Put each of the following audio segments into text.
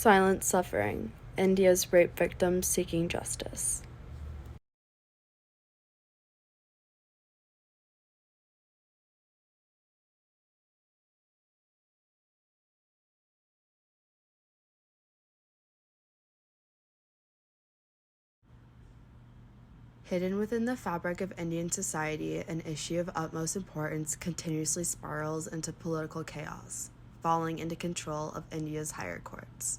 Silent suffering. India's rape victims seeking justice. Hidden within the fabric of Indian society, an issue of utmost importance continuously spirals into political chaos, falling into control of India's higher courts.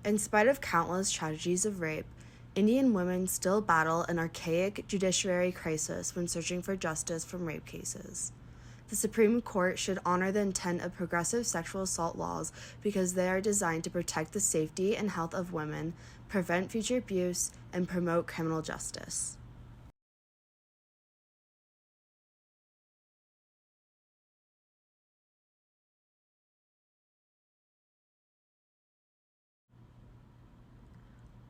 In spite of countless tragedies of rape, Indian women still battle an archaic judiciary crisis when searching for justice from rape cases. The Supreme Court should honor the intent of progressive sexual assault laws because they are designed to protect the safety and health of women, prevent future abuse, and promote criminal justice.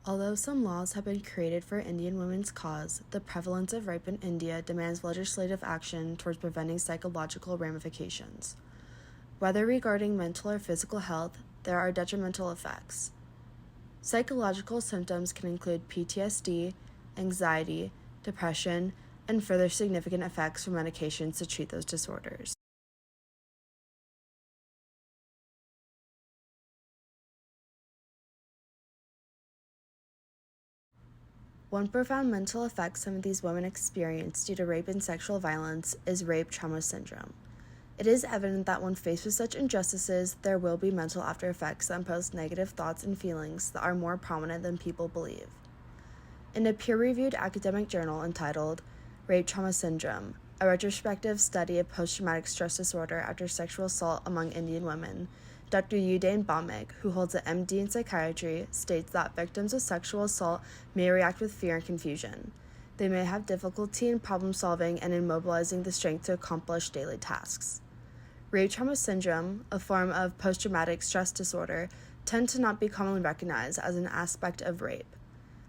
Although some laws have been created for Indian women's cause, the prevalence of rape in India demands legislative action towards preventing psychological ramifications. Whether regarding mental or physical health, there are detrimental effects. Psychological symptoms can include PTSD, anxiety, depression, and further significant effects from medications to treat those disorders. One profound mental effect some of these women experience due to rape and sexual violence is rape trauma syndrome. It is evident that when faced with such injustices, there will be mental after effects that impose negative thoughts and feelings that are more prominent than people believe. In a peer-reviewed academic journal entitled Rape Trauma Syndrome, a retrospective study of post-traumatic stress disorder after sexual assault among Indian women, Dr. Udain Bhaumik, who holds an MD in psychiatry, states that victims of sexual assault may react with fear and confusion. They may have difficulty in problem solving and in mobilizing the strength to accomplish daily tasks. Rape trauma syndrome, a form of post-traumatic stress disorder, tend to not be commonly recognized as an aspect of rape.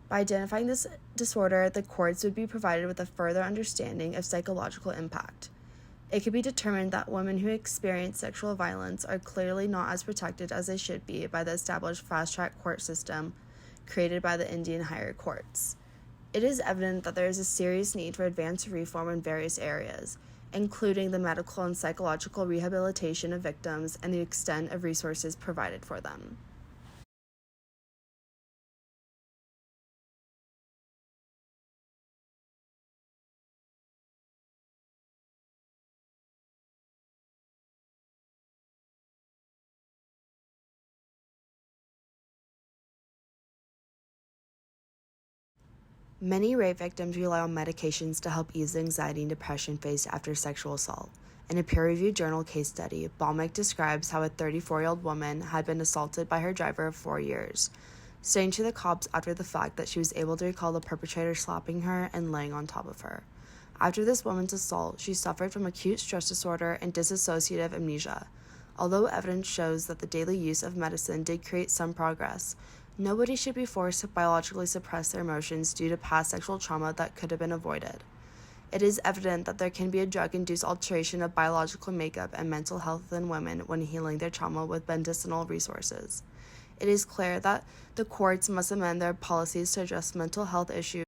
By identifying this disorder, the courts would be provided with a further understanding of psychological impact. It could be determined that women who experience sexual violence are clearly not as protected as they should be by the established fast-track court system created by the Indian higher courts. It is evident that there is a serious need for advanced reform in various areas, including the medical and psychological rehabilitation of victims and the extent of resources provided for them. Many rape victims rely on medications to help ease the anxiety and depression faced after sexual assault. In a peer-reviewed journal case study, Bhaumik describes how a 34-year-old woman had been assaulted by her driver of 4 years, saying to the cops after the fact that she was able to recall the perpetrator slapping her and laying on top of her. After this woman's assault, she suffered from acute stress disorder and dissociative amnesia. Although evidence shows that the daily use of medicine did create some progress, nobody should be forced to biologically suppress their emotions due to past sexual trauma that could have been avoided. It is evident that there can be a drug-induced alteration of biological makeup and mental health within women when healing their trauma with medicinal resources. It is clear that the courts must amend their policies to address mental health issues.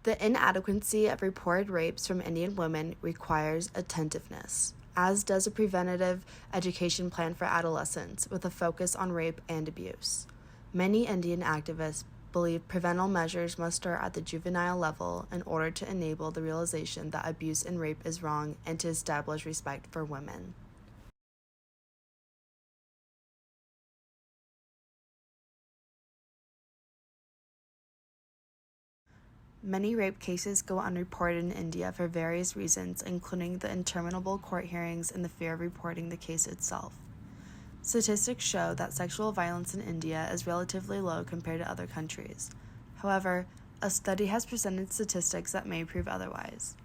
The inadequacy of reported rapes from Indian women requires attentiveness, as does a preventative education plan for adolescents with a focus on rape and abuse. Many Indian activists believe preventive measures must start at the juvenile level in order to enable the realization that abuse and rape is wrong and to establish respect for women. Many rape cases go unreported in India for various reasons, including the interminable court hearings and the fear of reporting the case itself. Statistics show that sexual violence in India is relatively low compared to other countries. However, a study has presented statistics that may prove otherwise.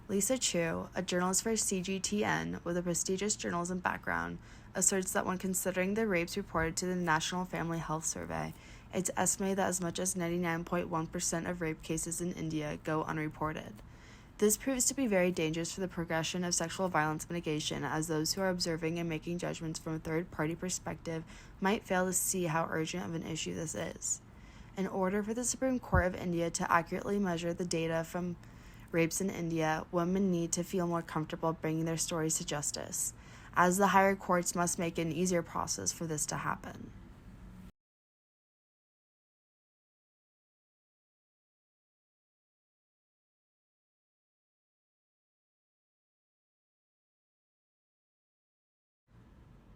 Lisa Chu, a journalist for CGTN with a prestigious journalism background, asserts that when considering the rapes reported to the National Family Health Survey, it's estimated that as much as 99.1% of rape cases in India go unreported. This proves to be very dangerous for the progression of sexual violence mitigation, as those who are observing and making judgments from a third-party perspective might fail to see how urgent of an issue this is. In order for the Supreme Court of India to accurately measure the data from rapes in India, women need to feel more comfortable bringing their stories to justice, as the higher courts must make it an easier process for this to happen.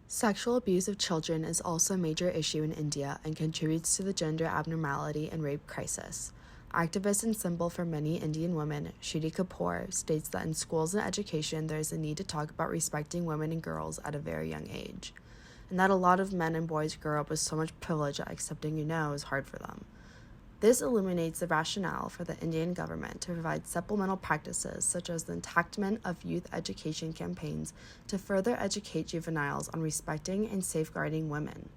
Sexual abuse of children is also a major issue in India and contributes to the gender abnormality and rape crisis. Activist and symbol for many Indian women, Shruti Kapoor, states that in schools and education there is a need to talk about respecting women and girls at a very young age, and that a lot of men and boys grow up with so much privilege that accepting a no is hard for them. This illuminates the rationale for the Indian government to provide supplemental practices such as the enactment of youth education campaigns to further educate juveniles on respecting and safeguarding women.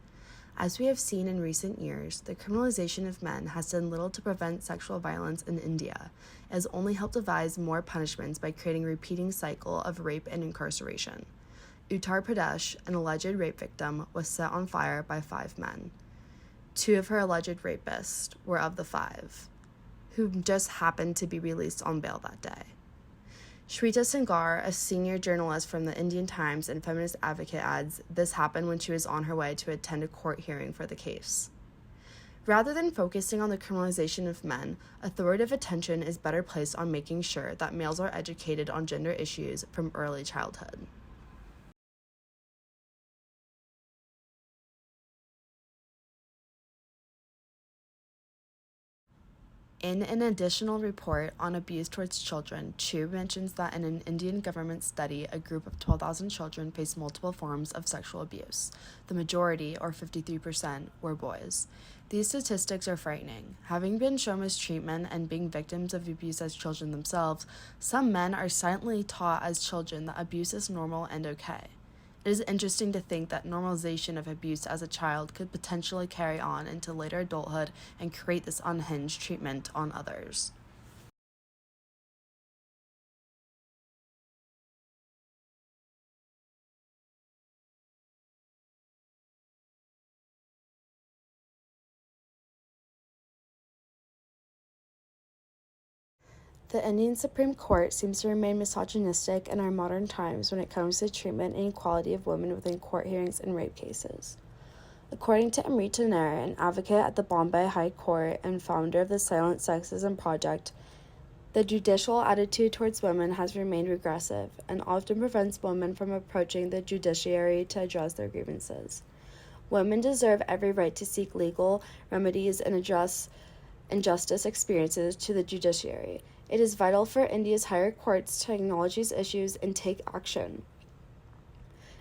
As we have seen in recent years, the criminalization of men has done little to prevent sexual violence in India. It has only helped devise more punishments by creating a repeating cycle of rape and incarceration. Uttar Pradesh, an alleged rape victim, was set on fire by 5 men. 2 of her alleged rapists were of the 5, who just happened to be released on bail that day. Shweta Singar, a senior journalist from the Indian Times and feminist advocate, adds this happened when she was on her way to attend a court hearing for the case. Rather than focusing on the criminalization of men, authoritative attention is better placed on making sure that males are educated on gender issues from early childhood. In an additional report on abuse towards children, Chu mentions that in an Indian government study, a group of 12,000 children faced multiple forms of sexual abuse. The majority, or 53%, were boys. These statistics are frightening. Having been shown mistreatment and being victims of abuse as children themselves, some men are silently taught as children that abuse is normal and okay. It is interesting to think that normalization of abuse as a child could potentially carry on into later adulthood and create this unhinged treatment on others. The Indian Supreme Court seems to remain misogynistic in our modern times when it comes to the treatment and equality of women within court hearings and rape cases. According to Amrita Nair, an advocate at the Bombay High Court and founder of the Silent Sexism Project, the judicial attitude towards women has remained regressive and often prevents women from approaching the judiciary to address their grievances. Women deserve every right to seek legal remedies and address injustice experiences to the judiciary. It is vital for India's higher courts to acknowledge these issues and take action.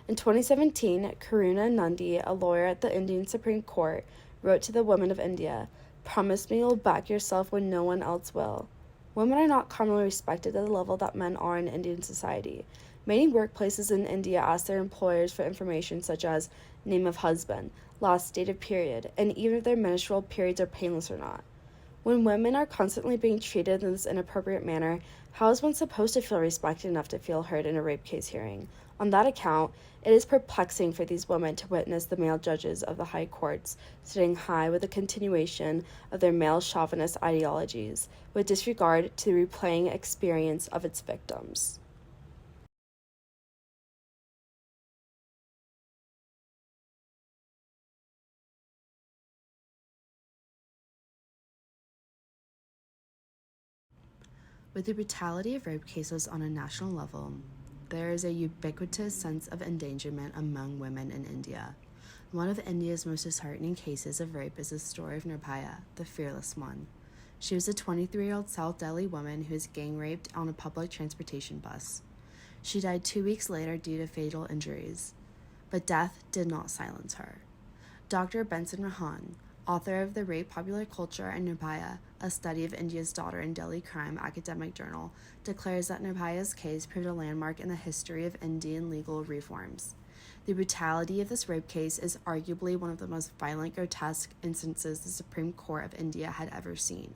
In 2017, Karuna Nundy, a lawyer at the Indian Supreme Court, wrote to the women of India, "Promise me you'll back yourself when no one else will." Women are not commonly respected at the level that men are in Indian society. Many workplaces in India ask their employers for information such as name of husband, last date of period, and even if their menstrual periods are painless or not. When women are constantly being treated in this inappropriate manner, how is one supposed to feel respected enough to feel heard in a rape case hearing? On that account, it is perplexing for these women to witness the male judges of the high courts sitting high with a continuation of their male chauvinist ideologies, with disregard to the replaying experience of its victims. With the brutality of rape cases on a national level, there is a ubiquitous sense of endangerment among women in India. One of India's most disheartening cases of rape is the story of Nirbhaya, the fearless one. She was a 23-year-old South Delhi woman who was gang raped on a public transportation bus. She died 2 weeks later due to fatal injuries, but death did not silence her. Dr. Benson Rahan, author of The Rape Popular Culture and Nirbhaya, a study of India's daughter in Delhi crime academic journal, declares that Nirbhaya's case proved a landmark in the history of Indian legal reforms. The brutality of this rape case is arguably one of the most violent, grotesque instances the Supreme Court of India had ever seen.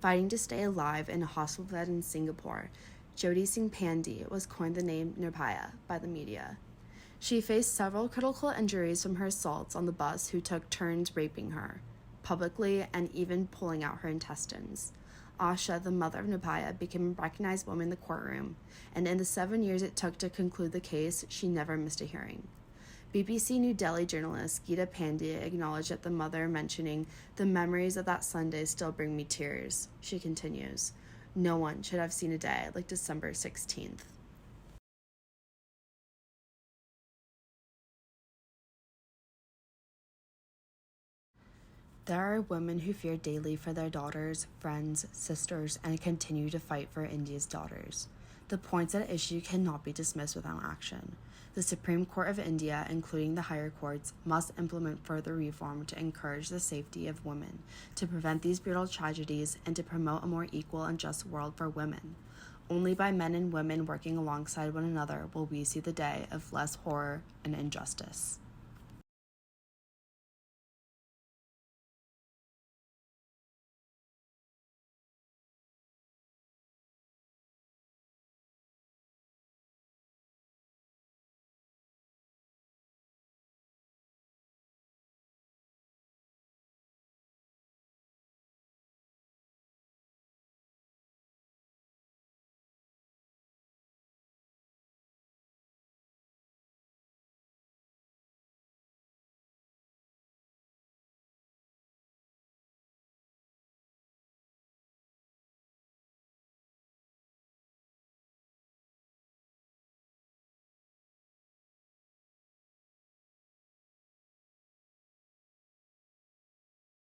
Fighting to stay alive in a hospital bed in Singapore, Jyoti Singh Pandey was coined the name Nirbhaya by the media. She faced several critical injuries from her assaults on the bus who took turns raping her, publicly and even pulling out her intestines. Asha, the mother of Nirbhaya, became a recognized woman in the courtroom, and in the 7 years it took to conclude the case, she never missed a hearing. BBC New Delhi journalist Geeta Pandya acknowledged at the mother, mentioning, "The memories of that Sunday still bring me tears." She continues, "No one should have seen a day like December 16th. There are women who fear daily for their daughters, friends, sisters, and continue to fight for India's daughters. The points at issue cannot be dismissed without action. The Supreme Court of India, including the higher courts, must implement further reform to encourage the safety of women, to prevent these brutal tragedies, and to promote a more equal and just world for women. Only by men and women working alongside one another will we see the day of less horror and injustice.